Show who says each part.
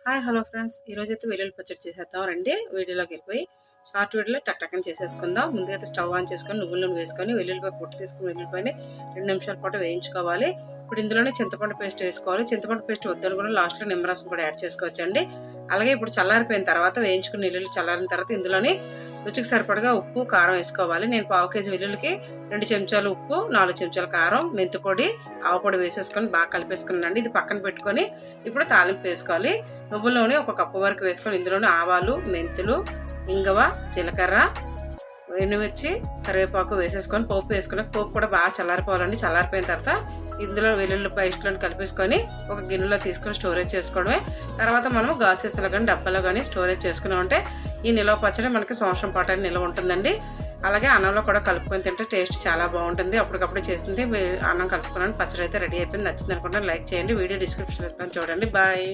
Speaker 1: Hi hello friends, ఈరోజు అయితే వెల్లుల్లి పచ్చడి చేసేద్దాం రండి. వీడియోలోకి వెళ్ళిపోయి షార్ట్ వీడియోలో టక్ చేసేసుకుందాం. ముందుగా అయితే స్టవ్ ఆన్ చేసుకొని నువ్వుల నూనె వేసుకొని వెల్లుల్లిపాయ పొట్టు తీసుకుని వెల్లుల్లిపాయని 2 నిమిషాల పాటు వేయించుకోవాలి. ఇప్పుడు ఇందులోనే చింతపండు పేస్ట్ వేసుకోవాలి. చింతపండు పేస్ట్ వద్దనుకుని లాస్ట్లో నిమ్మరసం కూడా యాడ్ చేసుకోవచ్చండి. అలాగే ఇప్పుడు చల్లారిపోయిన తర్వాత వేయించుకుని వెల్లుల్లి చల్లారిన తర్వాత ఇందులోని రుచికి సరిపడగా ఉప్పు కారం వేసుకోవాలి. నేను 1/2 కేజీ వెల్లుల్లికి 2 చెంచాలు ఉప్పు, 4 చెంచాల కారం, మెంతి పొడి, ఆవపొడి వేసేసుకొని బాగా కలిపేసుకున్నానండి. ఇది పక్కన పెట్టుకొని ఇప్పుడు తాలింపు వేసుకోవాలి. నువ్వుల నూనె 1 కప్పు వరకు వేసుకొని ఇందులోనే ఆవాలు, మెంతులు, ఇంగువ, జీలకర్ర, ఎండుమిర్చి, కరివేపాకు వేసేసుకొని పోపు వేసుకుని పోపు కూడా బాగా చల్లారిపోవాలండి. చల్లారిపోయిన తర్వాత ఇందులో వెల్లుల్లి పేస్ట్లను కలిపేసుకొని ఒక గిన్నెలో తీసుకొని స్టోరేజ్ చేసుకోవడమే. తర్వాత మనం గాజెస్లో కానీ డబ్బాలో కానీ స్టోరేజ్ చేసుకుని ఉంటే ఈ నిల్వ పచ్చడి మనకి సంవత్సరం పాటు నిల్వ ఉంటుందండి. అలాగే అన్నంలో కూడా కలుపుకొని తింటే టేస్ట్ చాలా బాగుంటుంది. అప్పటికప్పుడు చేస్తుంది అన్నం కలుపుకున్నాను. పచ్చడి అయితే రెడీ అయిపోయింది. నచ్చింది అనుకుంటే లైక్ చేయండి. వీడియో డిస్క్రిప్షన్ ఇస్తాను చూడండి. బాయ్.